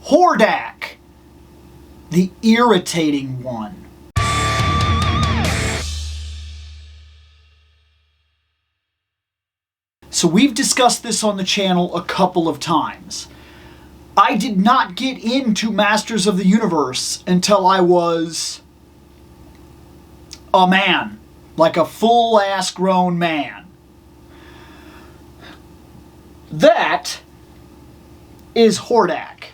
Hordak, the irritating one. So we've discussed this on the channel a couple of times. I did not get into Masters of the Universe until I was a man, like a full-ass grown man. That is Hordak.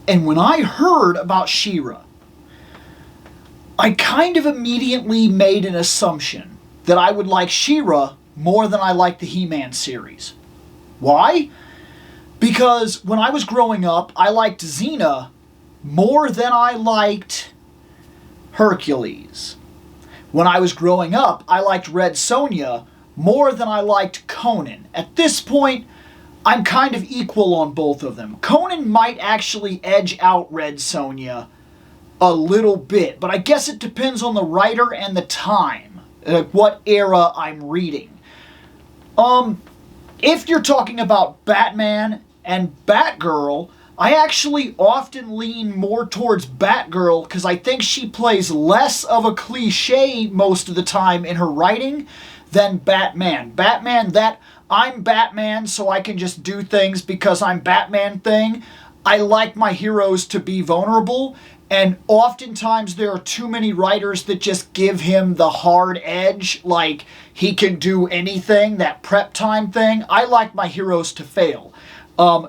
And when I heard about She-Ra, I kind of immediately made an assumption that I would like She-Ra more than I like the He-Man series. Why? Because when I was growing up, I liked Xena more than I liked Hercules. When I was growing up, I liked Red Sonja more than I liked Conan. At this point, I'm kind of equal on both of them. Conan might actually edge out Red Sonja a little bit, but I guess it depends on the writer and the time, what era I'm reading. If you're talking about Batman and Batgirl, I actually often lean more towards Batgirl because I think she plays less of a cliche most of the time in her writing than Batman. Batman, that I'm Batman so I can just do things because I'm Batman thing. I like my heroes to be vulnerable, and oftentimes there are too many writers that just give him the hard edge, like he can do anything, that prep time thing. I like my heroes to fail.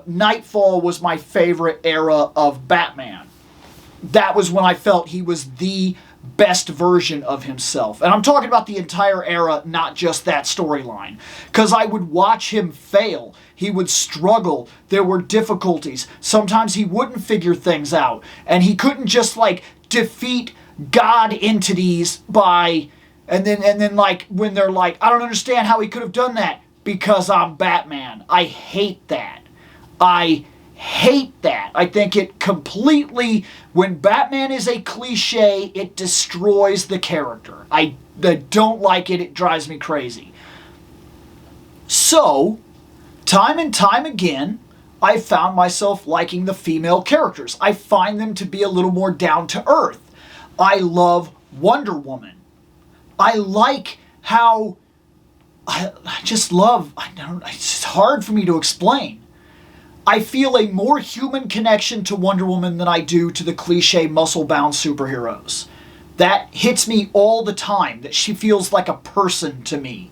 Nightfall was my favorite era of Batman. That was when I felt he was the best version of himself. And I'm talking about the entire era, not just that storyline. Because I would watch him fail. He would struggle. There were difficulties. Sometimes he wouldn't figure things out. And he couldn't just, like, defeat God entities by... And then like, when they're like, I don't understand how he could have done that. Because I'm Batman. I hate that. I hate that. I think it completely, when Batman is a cliche, it destroys the character. I don't like it. It drives me crazy. So, time and time again, I found myself liking the female characters. I find them to be a little more down to earth. I love Wonder Woman. I like how, I just love, it's hard for me to explain. I feel a more human connection to Wonder Woman than I do to the cliche muscle-bound superheroes. That hits me all the time, that she feels like a person to me.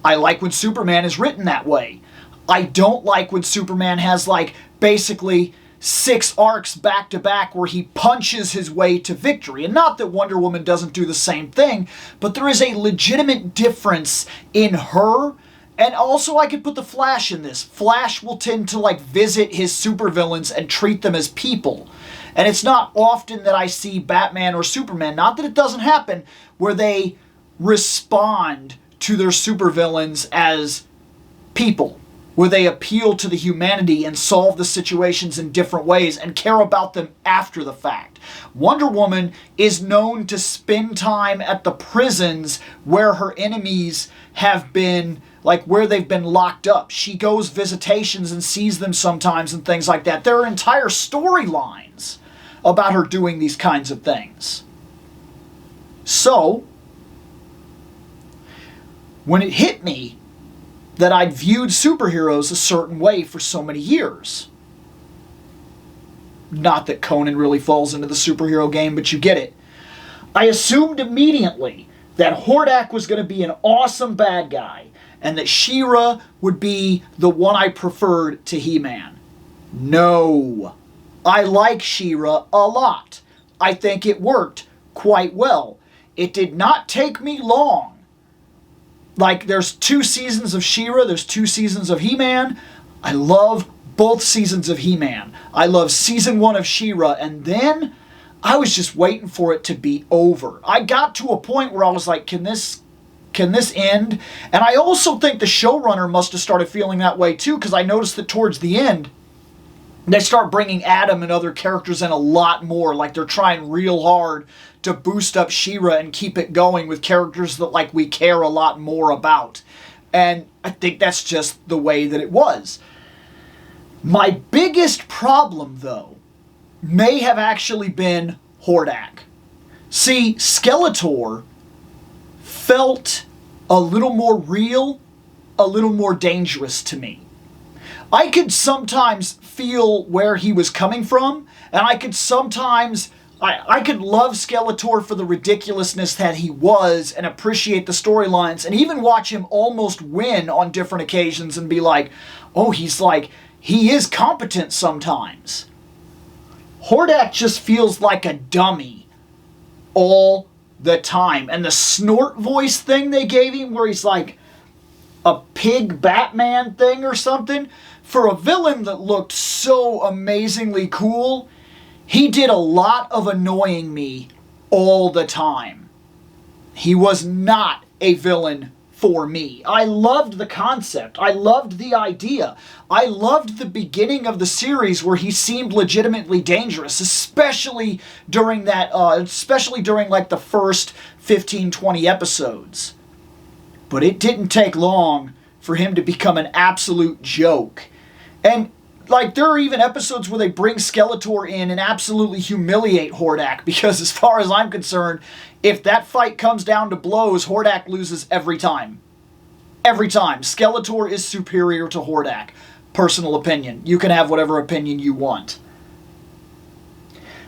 I like when Superman is written that way. I don't like when Superman has, like, basically 6 arcs back-to-back where he punches his way to victory. And not that Wonder Woman doesn't do the same thing, but there is a legitimate difference in her. And also, I could put the Flash in this. Flash will tend to, like, visit his supervillains and treat them as people. And it's not often that I see Batman or Superman, not that it doesn't happen, where they respond to their supervillains as people. Where they appeal to the humanity and solve the situations in different ways and care about them after the fact. Wonder Woman is known to spend time at the prisons where her enemies have been, like where they've been locked up. She goes visitations and sees them sometimes and things like that. There are entire storylines about her doing these kinds of things. So, when it hit me that I'd viewed superheroes a certain way for so many years, not that Conan really falls into the superhero game, but you get it, I assumed immediately that Hordak was going to be an awesome bad guy, and that She-Ra would be the one I preferred to He-Man. No. I like She-Ra a lot. I think it worked quite well. It did not take me long. Like, there's 2 seasons of She-Ra, there's 2 seasons of He-Man. I love both seasons of He-Man. I love season 1 of She-Ra, and then I was just waiting for it to be over. I got to a point where I was like, can this end? And I also think the showrunner must have started feeling that way too, because I noticed that towards the end, they start bringing Adam and other characters in a lot more. Like, they're trying real hard to boost up She-Ra and keep it going with characters that, like, we care a lot more about. And I think that's just the way that it was. My biggest problem, though, may have actually been Hordak. See, Skeletor felt a little more real, a little more dangerous to me. I could sometimes feel where he was coming from, and I could sometimes... I could love Skeletor for the ridiculousness that he was and appreciate the storylines and even watch him almost win on different occasions and be like, oh, he is competent sometimes. Hordak just feels like a dummy all the time. And the snort voice thing they gave him where he's like a pig Batman thing or something, for a villain that looked so amazingly cool, he did a lot of annoying me all the time. He was not a villain for me. I loved the concept. I loved the idea. I loved the beginning of the series where he seemed legitimately dangerous, especially during like the first 15, 20 episodes. But it didn't take long for him to become an absolute joke. And like, there are even episodes where they bring Skeletor in and absolutely humiliate Hordak, because as far as I'm concerned, if that fight comes down to blows, Hordak loses every time. Every time. Skeletor is superior to Hordak. Personal opinion. You can have whatever opinion you want.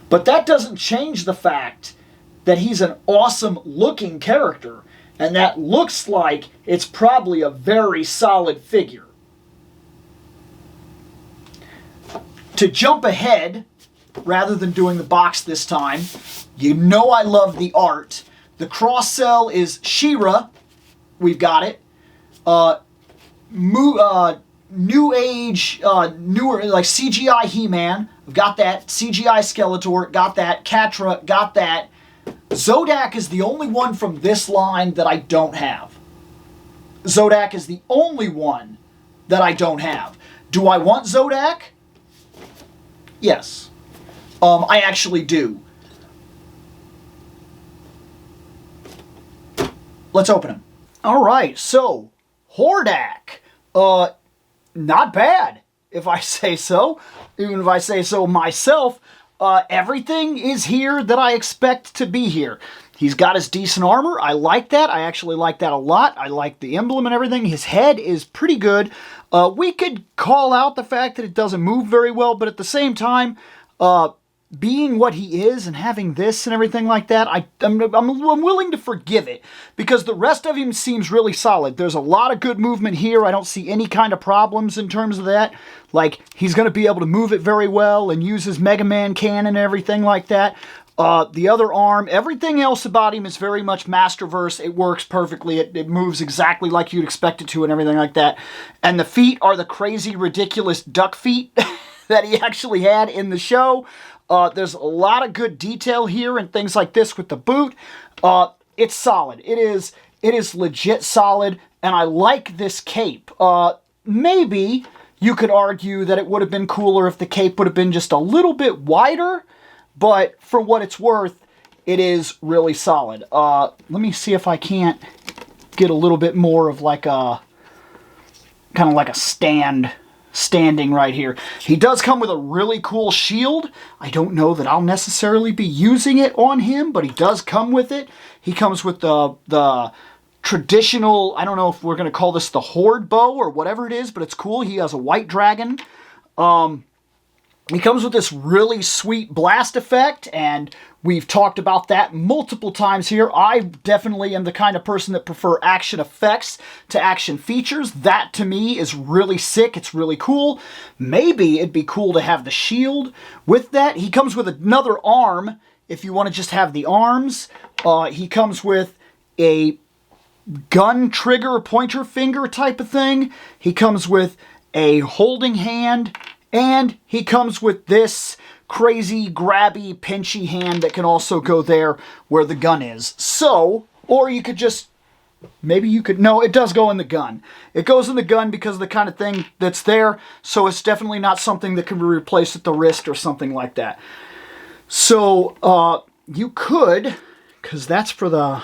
But that doesn't change the fact that he's an awesome looking character, and that looks like it's probably a very solid figure. To jump ahead, rather than doing the box this time, you know I love the art. The cross-sell is She-Ra. We've got it. New Age, newer, like CGI He-Man. We've got that. CGI Skeletor. Got that. Catra. Got that. Zodak is the only one from this line that I don't have. Zodak is the only one that I don't have. Do I want Zodak? Yes. I actually do. Let's open him. Alright, so, Hordak. Not bad, if I say so. Even if I say so myself. Everything is here that I expect to be here. He's got his decent armor. I like that. I actually like that a lot. I like the emblem and everything. His head is pretty good. We could call out the fact that it doesn't move very well, but at the same time, being what he is and having this and everything like that, I'm willing to forgive it, because the rest of him seems really solid. There's a lot of good movement here. I don't see any kind of problems in terms of that. Like, he's going to be able to move it very well and use his Mega Man cannon and everything like that. The other arm, everything else about him is very much Masterverse. It works perfectly. It moves exactly like you'd expect it to and everything like that. And the feet are the crazy, ridiculous duck feet that he actually had in the show. There's a lot of good detail here and things like this with the boot. It's solid. It is legit solid, and I like this cape. Maybe you could argue that it would have been cooler if the cape would have been just a little bit wider, but for what it's worth, it is really solid. Let me see if I can't get a little bit more of like a, kind of like a standing right here. He does come with a really cool shield. I don't know that I'll necessarily be using it on him, but he does come with it. He comes with the traditional, I don't know if we're going to call this the Horde bow or whatever it is, but it's cool. He has a white dragon. He comes with this really sweet blast effect, and we've talked about that multiple times here. I definitely am the kind of person that prefer action effects to action features. That, to me, is really sick. It's really cool. Maybe it'd be cool to have the shield with that. He comes with another arm, if you want to just have the arms. He comes with a gun trigger, pointer finger type of thing. He comes with a holding hand. And he comes with this crazy, grabby, pinchy hand that can also go there where the gun is. So, or you could just, maybe you could, no, it does go in the gun. It goes in the gun because of the kind of thing that's there, so it's definitely not something that can be replaced at the wrist or something like that. So, you could, because that's for the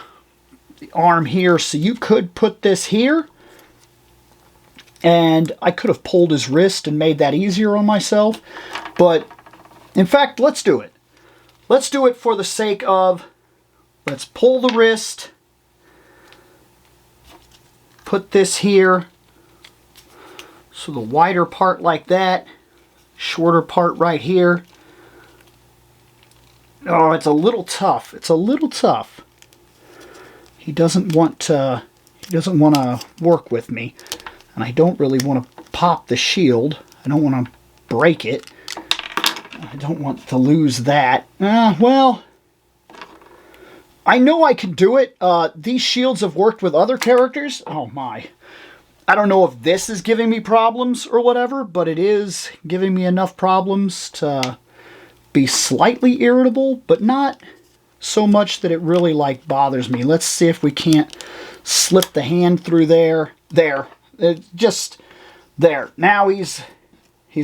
arm here, so you could put this here. And I could have pulled his wrist and made that easier on myself. But, in fact, let's do it. Let's do it for the sake of, let's pull the wrist. Put this here. So the wider part like that. Shorter part right here. Oh, it's a little tough. It's a little tough. He doesn't want to work with me. And I don't really want to pop the shield. I don't want to break it. I don't want to lose that. Well, I know I can do it. These shields have worked with other characters. Oh my. I don't know if this is giving me problems or whatever, but it is giving me enough problems to be slightly irritable, but not so much that it really like bothers me. Let's see if we can't slip the hand through there. There. Just there. Now he's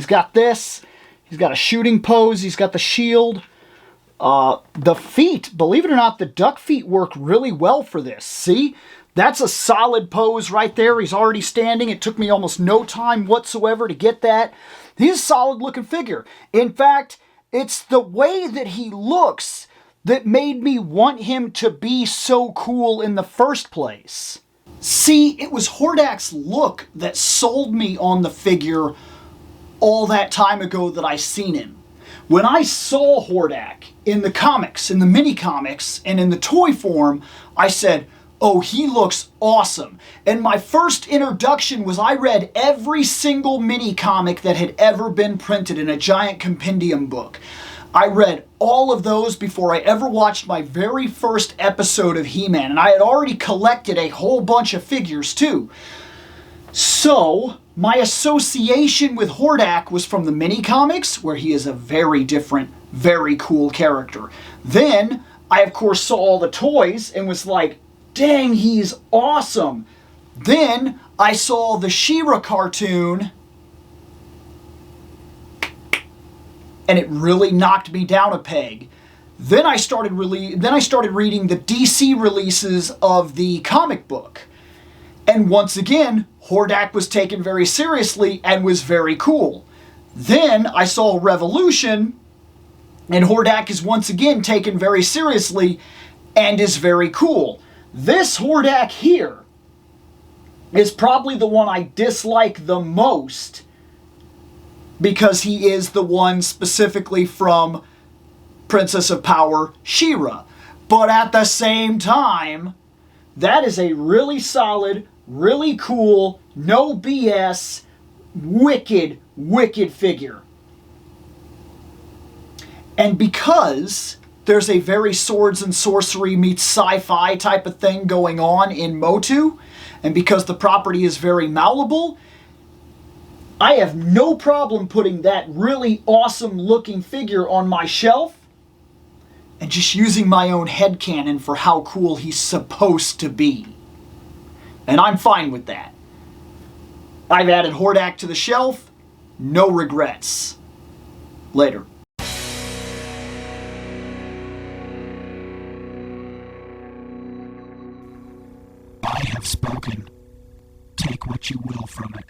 got this. He's got a shooting pose. He's got the shield. The feet, believe it or not, the duck feet work really well for this. See? That's a solid pose right there. He's already standing. It took me almost no time whatsoever to get that. He's a solid looking figure. In fact, it's the way that he looks that made me want him to be so cool in the first place. See, it was Hordak's look that sold me on the figure all that time ago that I seen him. When I saw Hordak in the comics, in the mini comics, and in the toy form, I said, oh, he looks awesome. And my first introduction was I read every single mini comic that had ever been printed in a giant compendium book. I read all of those before I ever watched my very first episode of He-Man, and I had already collected a whole bunch of figures too. So, my association with Hordak was from the mini comics, where he is a very different, very cool character. Then, I of course saw all the toys and was like, dang, he's awesome. Then, I saw the She-Ra cartoon, and it really knocked me down a peg. Then I started reading the DC releases of the comic book. And once again, Hordak was taken very seriously and was very cool. Then I saw Revolution, and Hordak is once again taken very seriously and is very cool. This Hordak here is probably the one I dislike the most, because he is the one specifically from Princess of Power, She-Ra. But at the same time, that is a really solid, really cool, no BS, wicked, wicked figure. And because there's a very swords and sorcery meets sci-fi type of thing going on in Motu, and because the property is very malleable, I have no problem putting that really awesome looking figure on my shelf and just using my own headcanon for how cool he's supposed to be. And I'm fine with that. I've added Hordak to the shelf. No regrets. Later. I have spoken. Take what you will from it.